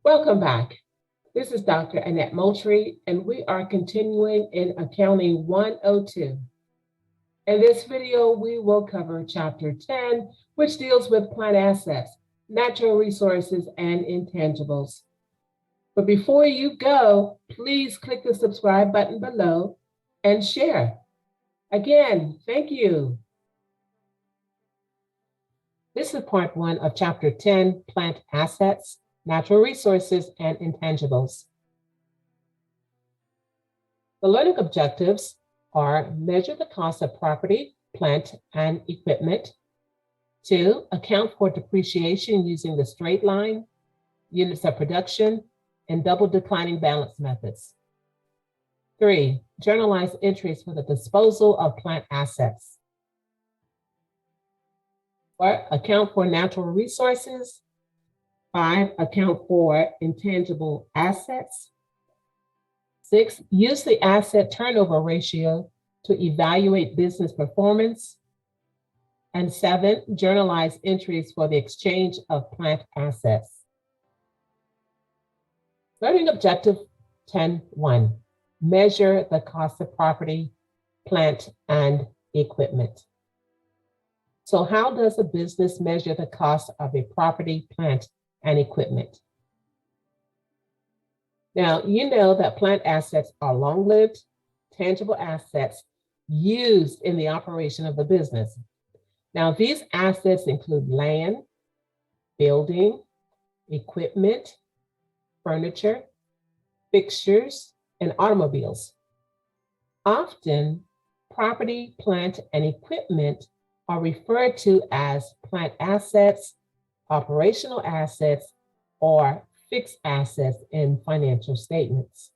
Welcome back. This is Dr. Annette Moultrie, and we are continuing in Accounting 102. In this video, we will cover Chapter 10, which deals with plant assets, natural resources, and intangibles. But before you go, please click the subscribe button below and share. Again, thank you. This is part 1 of Chapter 10, Plant Assets, Natural Resources, and Intangibles. The learning objectives are measure the cost of property, plant, and equipment. 2, account for depreciation using the straight line, units of production, and double declining balance methods. 3, journalize entries for the disposal of plant assets. 4, account for natural resources. 5, account for intangible assets. 6, use the asset turnover ratio to evaluate business performance. And 7, journalize entries for the exchange of plant assets. Learning objective 10.1, measure the cost of property, plant, and equipment. So how does a business measure the cost of a property, plant, and equipment? Now, you know that plant assets are long-lived, tangible assets used in the operation of the business. Now, these assets include land, building, equipment, furniture, fixtures, and automobiles. Often, property, plant, and equipment are referred to as plant assets, operational assets, or fixed assets in financial statements.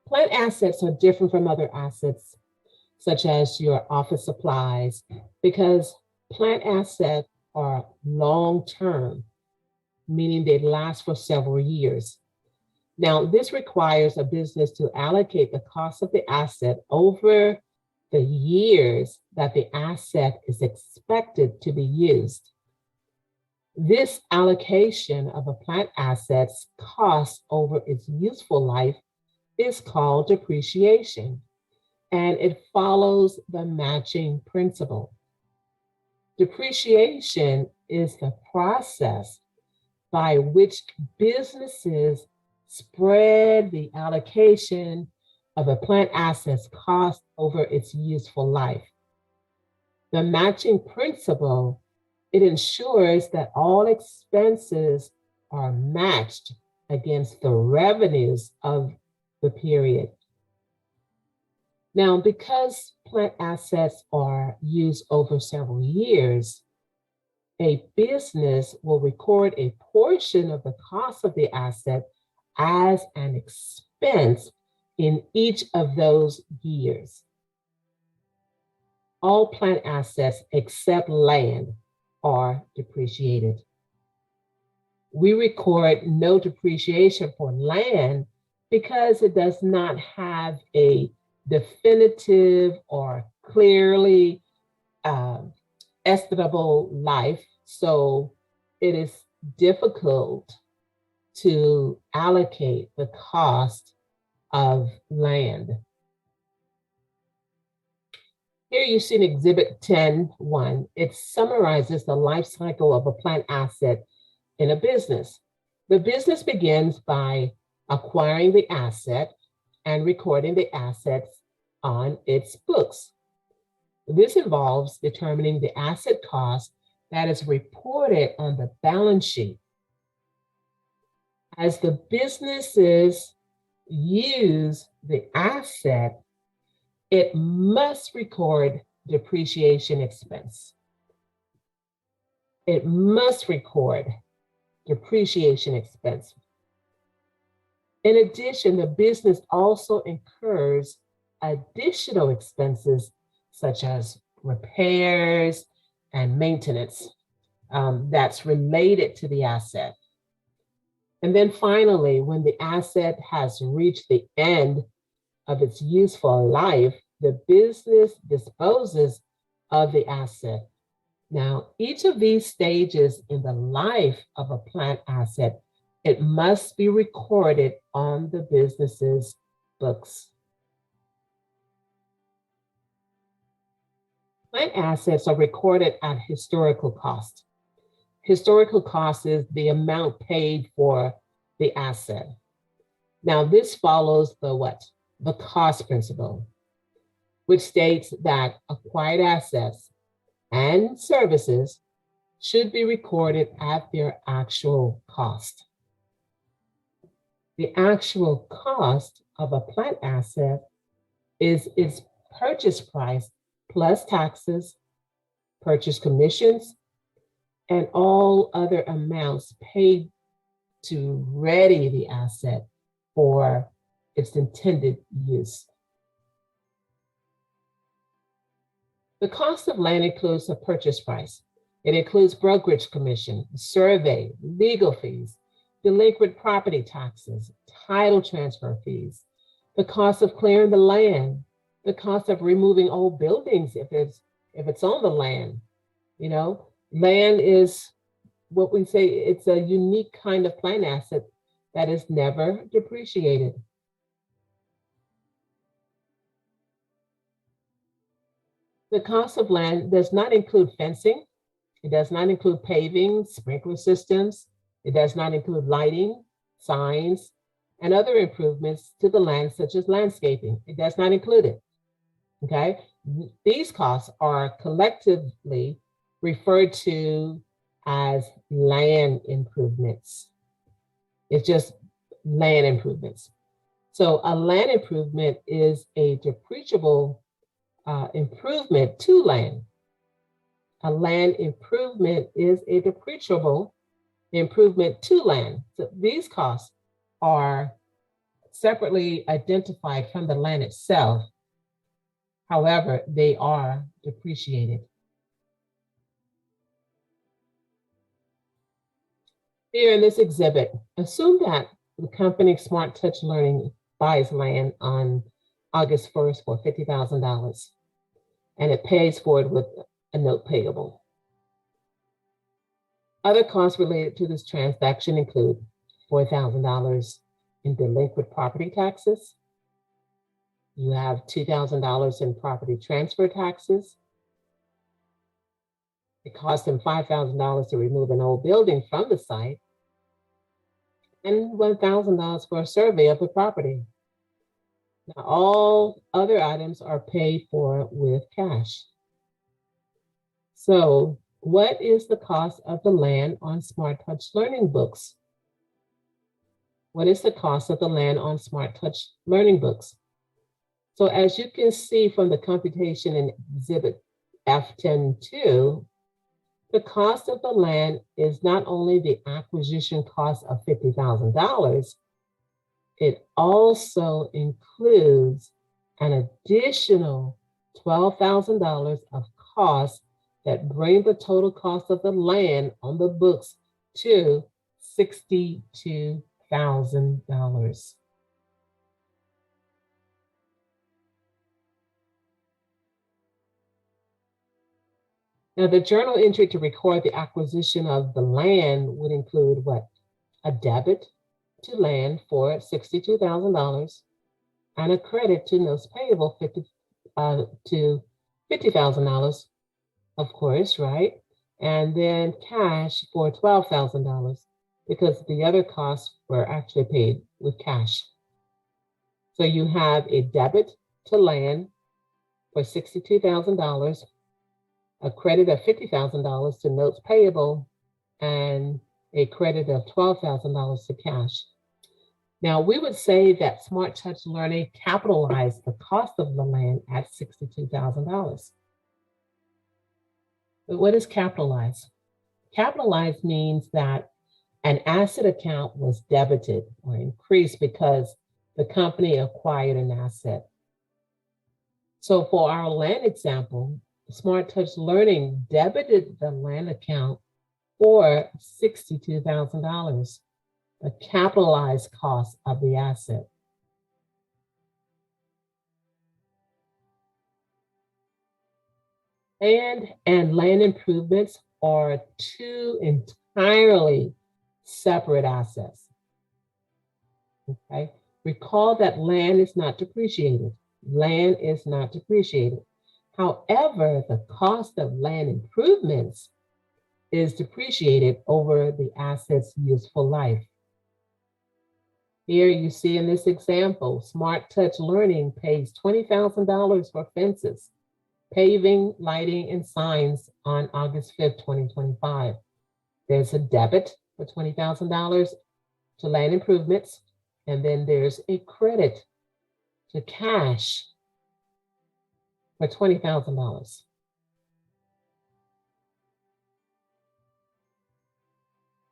Plant assets are different from other assets, such as your office supplies, because plant assets are long-term, meaning they last for several years. Now, this requires a business to allocate the cost of the asset over the years that the asset is expected to be used. This allocation of a plant asset's cost over its useful life is called depreciation, and it follows the matching principle. Depreciation is the process by which businesses spread the allocation of a plant asset's cost over its useful life. The matching principle, it ensures that all expenses are matched against the revenues of the period. Now, because plant assets are used over several years, a business will record a portion of the cost of the asset as an expense in each of those years. All plant assets except land are depreciated. We record no depreciation for land because it does not have a definitive or clearly estimable life, so it is difficult to allocate the cost of land. Here you see in Exhibit 10.1. It summarizes the life cycle of a plant asset in a business. The business begins by acquiring the asset and recording the assets on its books. This involves determining the asset cost that is reported on the balance sheet. As the businesses use the asset, it must record depreciation expense. It must record depreciation expense. In addition, the business also incurs additional expenses such as repairs and maintenance that's related to the asset. And then finally, when the asset has reached the end of its useful life, the business disposes of the asset. Now, each of these stages in the life of a plant asset, it must be recorded on the business's books. Plant assets are recorded at historical cost. Historical cost is the amount paid for the asset. Now, this follows the what? The cost principle, which states that acquired assets and services should be recorded at their actual cost. The actual cost of a plant asset is its purchase price plus taxes, purchase commissions, and all other amounts paid to ready the asset for its intended use. The cost of land includes a purchase price. It includes brokerage commission, survey, legal fees, delinquent property taxes, title transfer fees, the cost of clearing the land, the cost of removing old buildings if it's on the land. You know, land is what we say, it's a unique kind of plant asset that is never depreciated. The cost of land does not include fencing. It does not include paving, sprinkler systems. It does not include lighting, signs, and other improvements to the land, such as landscaping. It does not include it, okay? These costs are collectively referred to as land improvements. It's just land improvements. So a land improvement is a depreciable improvement to land. A land improvement is a depreciable improvement to land. So these costs are separately identified from the land itself. However, they are depreciated. Here in this exhibit, assume that the company Smart Touch Learning buys land on August 1st for $50,000, and it pays for it with a note payable. Other costs related to this transaction include $4,000 in delinquent property taxes. You have $2,000 in property transfer taxes. It cost them $5,000 to remove an old building from the site, and $1,000 for a survey of the property. Now, all other items are paid for with cash. So, what is the cost of the land on Smart Touch Learning books? What is the cost of the land on Smart Touch Learning books? So, as you can see from the computation in Exhibit F10.2, the cost of the land is not only the acquisition cost of $50,000, it also includes an additional $12,000 of costs that bring the total cost of the land on the books to $62,000. Now, the journal entry to record the acquisition of the land would include what? A debit to land for $62,000 and a credit to notes payable to $50,000, of course, right? And then cash for $12,000 because the other costs were actually paid with cash. So you have a debit to land for $62,000, a credit of $50,000 to notes payable, and a credit of $12,000 to cash. Now, we would say that Smart Touch Learning capitalized the cost of the land at $62,000. But what is capitalized? Capitalized means that an asset account was debited or increased because the company acquired an asset. So for our land example, Smart Touch Learning debited the land account for $62,000, the capitalized cost of the asset. And land improvements are two entirely separate assets. Okay. Recall that land is not depreciated. Land is not depreciated. However, the cost of land improvements is depreciated over the asset's useful life. Here you see in this example, Smart Touch Learning pays $20,000 for fences, paving, lighting, and signs on August 5th, 2025. There's a debit for $20,000 to land improvements, and then there's a credit to cash for $20,000.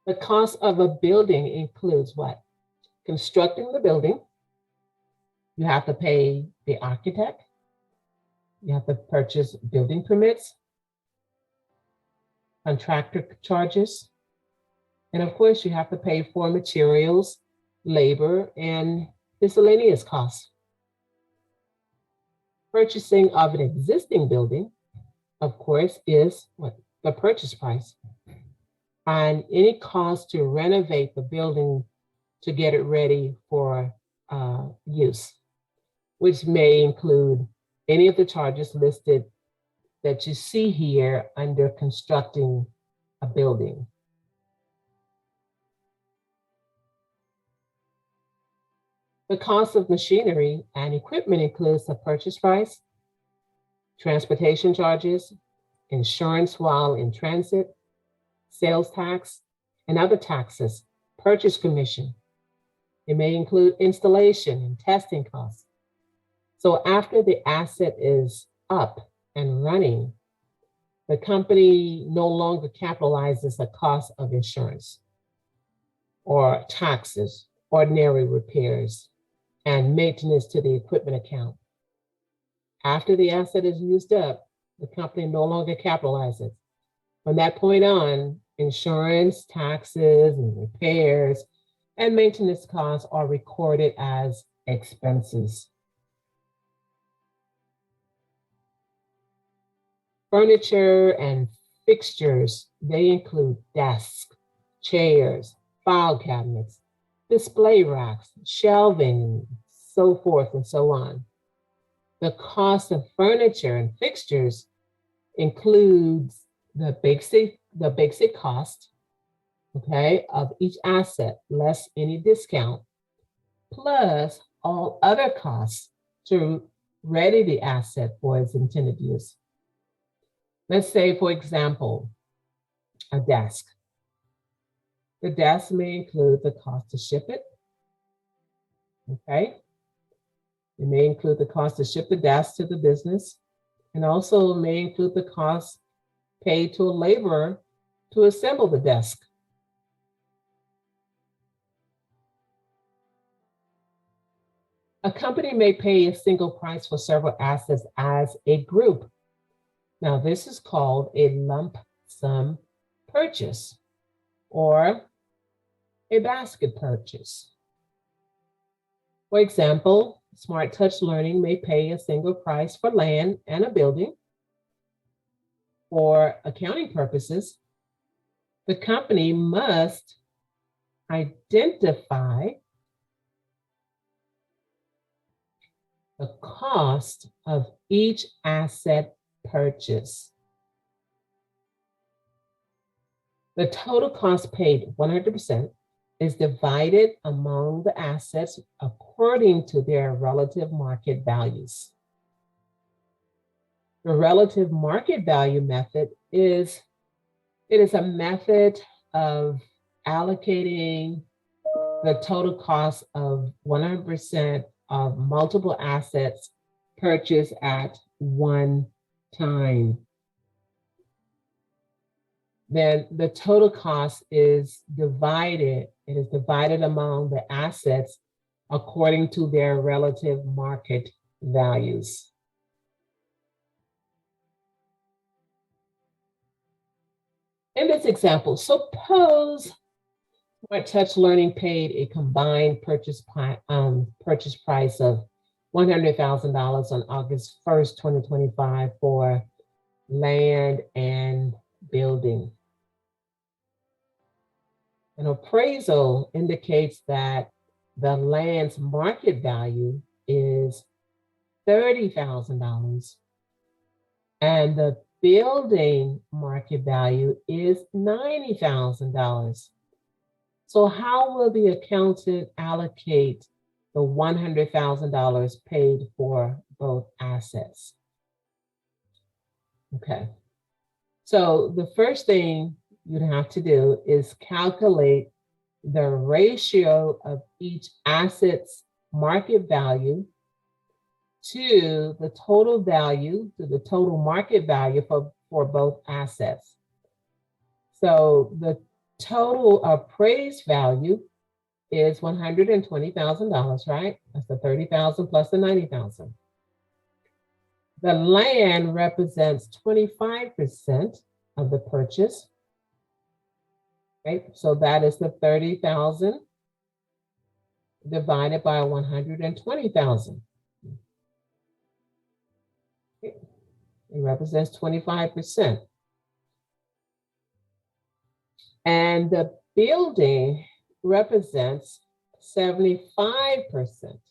The cost of a building includes what? Constructing the building. You have to pay the architect. You have to purchase building permits, contractor charges, and of course you have to pay for materials, labor, and miscellaneous costs. Purchasing of an existing building, of course, is what? The purchase price. And any cost to renovate the building to get it ready for use, which may include any of the charges listed that you see here under constructing a building. The cost of machinery and equipment includes the purchase price, transportation charges, insurance while in transit, sales tax, and other taxes, purchase commission. It may include installation and testing costs. So after the asset is up and running, the company no longer capitalizes the cost of insurance or taxes, ordinary repairs, and maintenance to the equipment account. After the asset is used up, the company no longer capitalizes. From that point on, insurance, taxes, and repairs and maintenance costs are recorded as expenses. Furniture and fixtures, they include desks, chairs, file cabinets, display racks, shelving, so forth and so on. The cost of furniture and fixtures includes the basic cost, okay, of each asset, less any discount, plus all other costs to ready the asset for its intended use. Let's say, for example, a desk. The desk may include the cost to ship it, okay? It may include the cost to ship the desk to the business, and also may include the cost paid to a laborer to assemble the desk. A company may pay a single price for several assets as a group. Now, this is called a lump sum purchase or a basket purchase. For example, Smart Touch Learning may pay a single price for land and a building. For accounting purposes, the company must identify the cost of each asset purchase. The total cost paid 100% is divided among the assets according to their relative market values. The relative market value method is a method of allocating the total cost of 100% of multiple assets purchased at one time. Then the total cost is divided. It is divided among the assets according to their relative market values. In this example, suppose Smart Touch Learning paid a combined purchase price of $100,000 on August 1st, 2025 for land and building. An appraisal indicates that the land's market value is $30,000 and the building market value is $90,000. So how will the accountant allocate the $100,000 paid for both assets? Okay, so the first thing you'd have to do is calculate the ratio of each asset's market value to the total value, to the total market value for both assets. So the total appraised value is $120,000, right? That's the 30,000 plus the 90,000. The land represents 25% of the purchase, right? So that is the 30,000 divided by 120,000. It represents 25%. And the building represents 75%.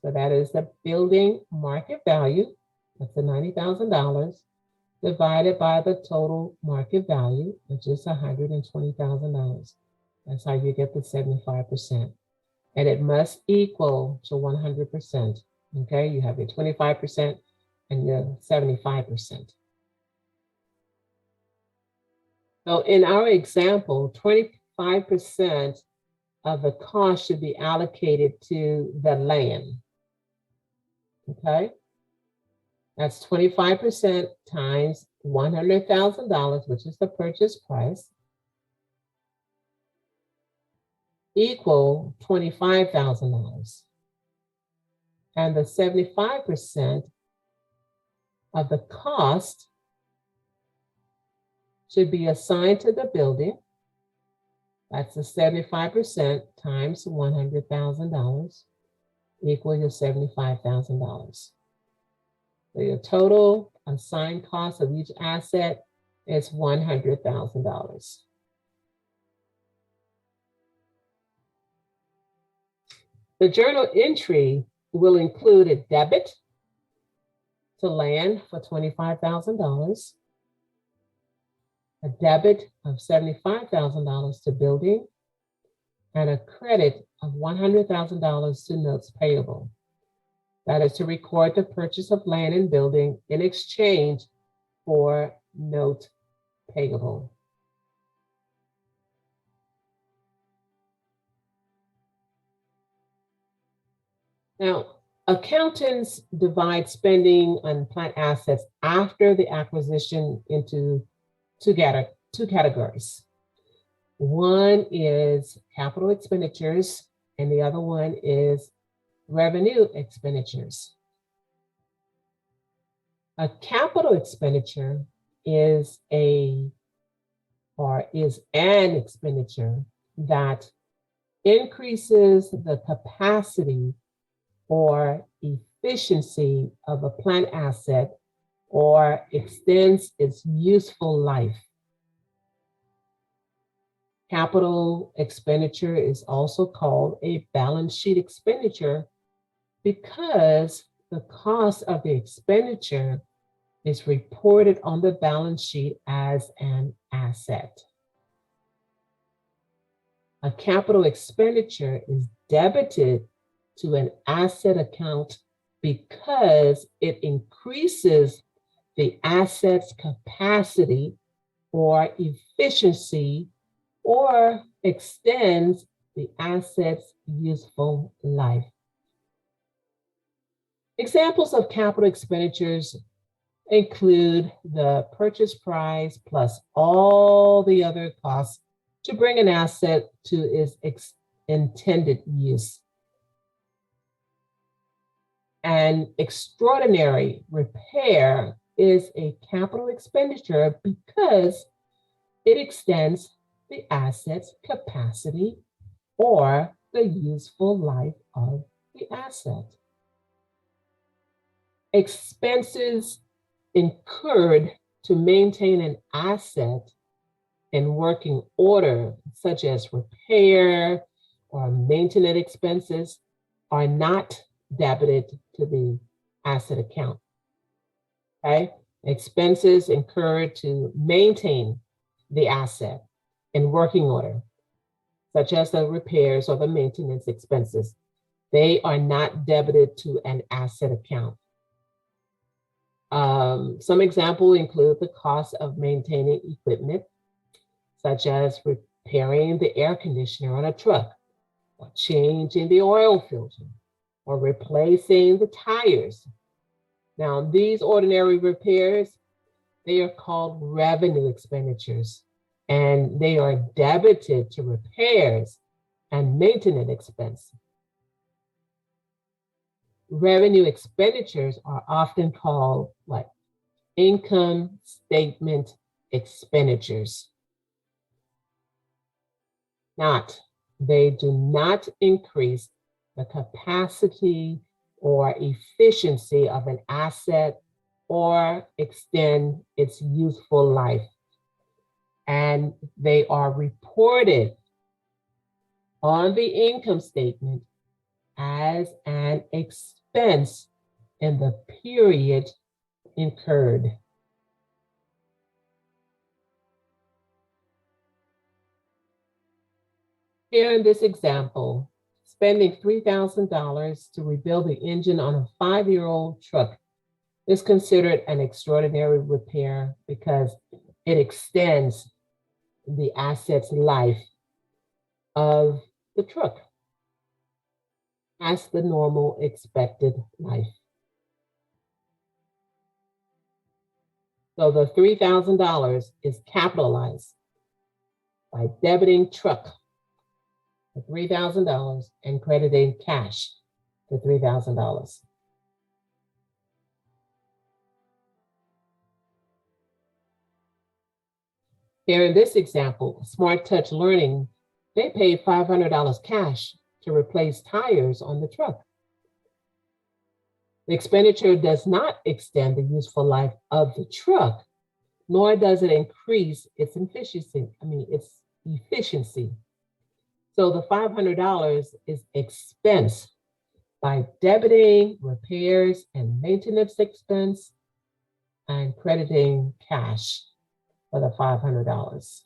So that is the building market value, that's the $90,000, divided by the total market value, which is $120,000. That's how you get the 75%. And it must equal to 100%. Okay, you have your 25% and your 75%. So in our example, 25% of the cost should be allocated to the land. Okay, that's 25% times $100,000, which is the purchase price, equal $25,000. And the 75% of the cost should be assigned to the building. That's the 75% times $100,000 equal your $75,000. So your total assigned cost of each asset is $100,000. The journal entry will include a debit to land for $25,000, a debit of $75,000 to building, and a credit of $100,000 to notes payable. That is to record the purchase of land and building in exchange for note payable. Now, accountants divide spending on plant assets after the acquisition into two categories. One is capital expenditures, and the other one is revenue expenditures. A capital expenditure is an expenditure that increases the capacity or efficiency of a plant asset or extends its useful life. Capital expenditure is also called a balance sheet expenditure because the cost of the expenditure is reported on the balance sheet as an asset. A capital expenditure is debited to an asset account because it increases the asset's capacity or efficiency or extends the asset's useful life. Examples of capital expenditures include the purchase price plus all the other costs to bring an asset to its intended use. An extraordinary repair is a capital expenditure because it extends the asset's capacity or the useful life of the asset. Expenses incurred to maintain an asset in working order, such as repair or maintenance expenses, are not debited to the asset account. Okay? Expenses incurred to maintain the asset in working order, such as the repairs or the maintenance expenses, they are not debited to an asset account. Some examples include the cost of maintaining equipment, such as repairing the air conditioner on a truck, or changing the oil filter, or replacing the tires. Now, these ordinary repairs, they are called revenue expenditures, and they are debited to repairs and maintenance expense. Revenue expenditures are often called like income statement expenditures. They do not increase the capacity or efficiency of an asset or extend its useful life. And they are reported on the income statement as an expense in the period incurred. Here in this example, spending $3,000 to rebuild the engine on a 5-year-old truck is considered an extraordinary repair because it extends the asset's life of the truck as the normal expected life. So the $3,000 is capitalized by debiting truck for $3,000 and crediting cash for $3,000. Here in this example, Smart Touch Learning, they paid $500 cash to replace tires on the truck. The expenditure does not extend the useful life of the truck, nor does it increase its efficiency. So the $500 is expense by debiting repairs and maintenance expense and crediting cash for the $500.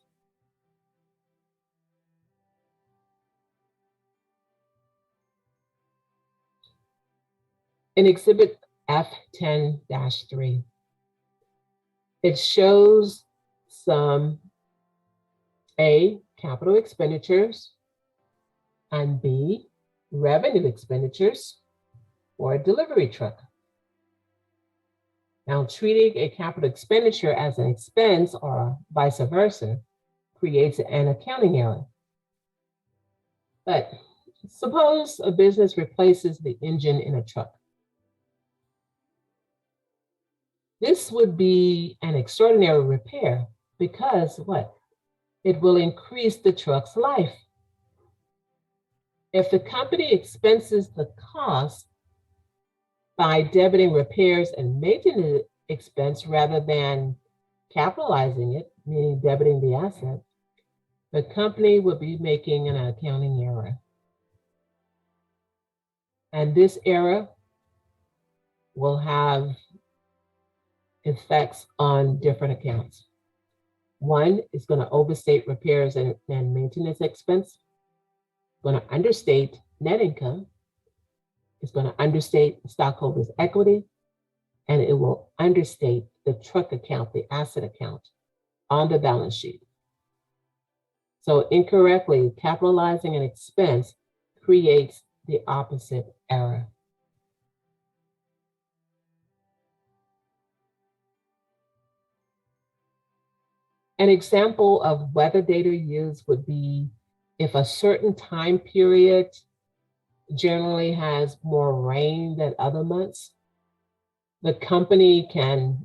In Exhibit F10-3, it shows some A, capital expenditures, and B, revenue expenditures for a delivery truck. Now, treating a capital expenditure as an expense or vice versa creates an accounting error. But suppose a business replaces the engine in a truck. This would be an extraordinary repair because what? It will increase the truck's life. If the company expenses the cost by debiting repairs and maintenance expense rather than capitalizing it, meaning debiting the asset, the company would be making an accounting error. And this error will have effects on different accounts. One is going to overstate repairs and maintenance expense, going to understate net income, it's going to understate stockholders' equity, and it will understate the truck account, the asset account on the balance sheet. So incorrectly capitalizing an expense creates the opposite error. An example of weather data used would be if a certain time period generally has more rain than other months, the company can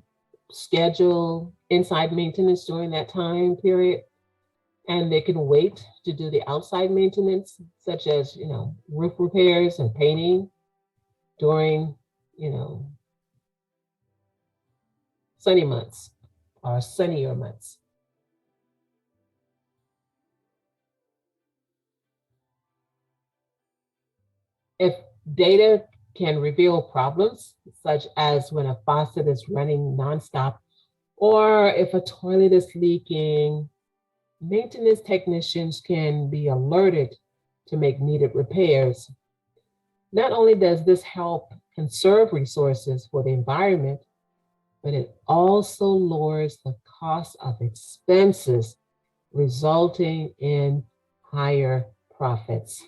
schedule inside maintenance during that time period, and they can wait to do the outside maintenance, such as roof repairs and painting during sunny months or sunnier months. If data can reveal problems, such as when a faucet is running nonstop, or if a toilet is leaking, maintenance technicians can be alerted to make needed repairs. Not only does this help conserve resources for the environment, but it also lowers the cost of expenses, resulting in higher profits.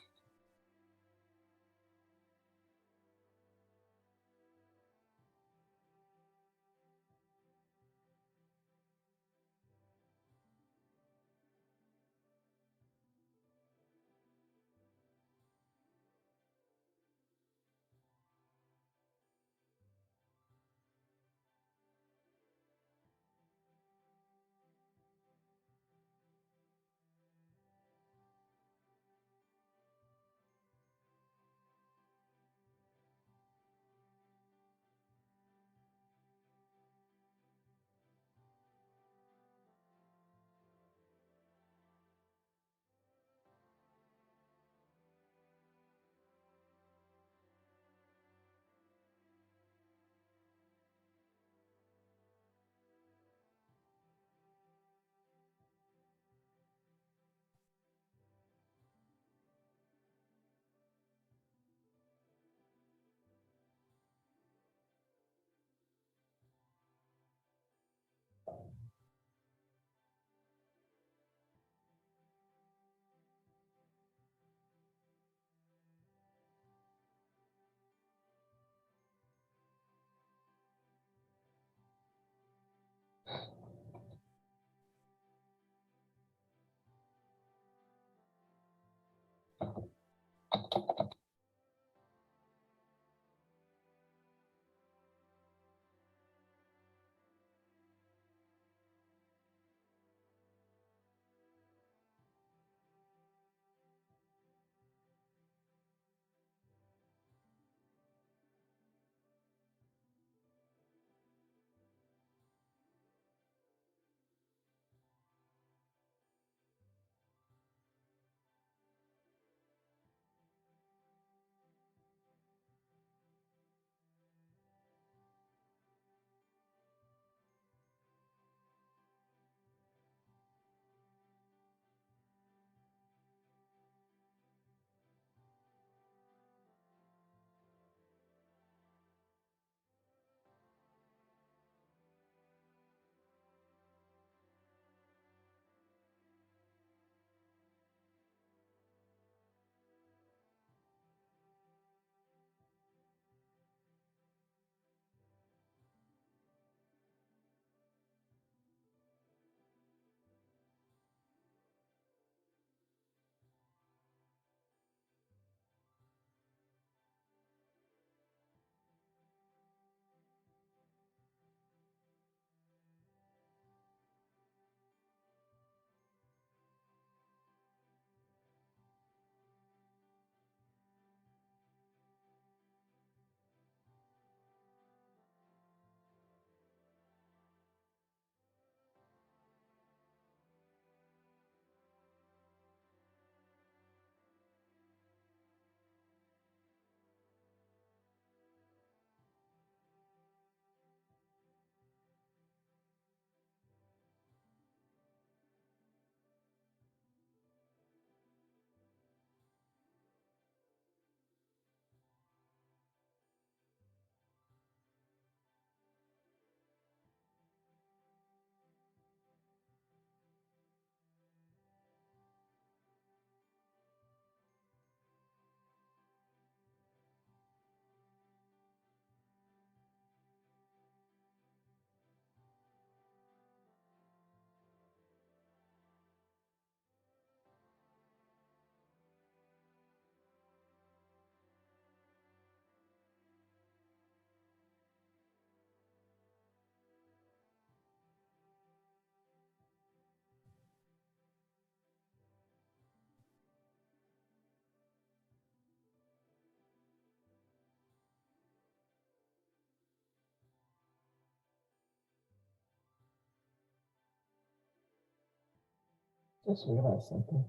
Just realized something.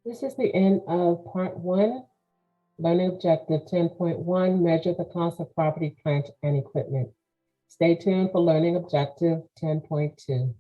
This is the end of part 1, learning objective 10.1, measure the cost of property, plant, and equipment. Stay tuned for learning objective 10.2.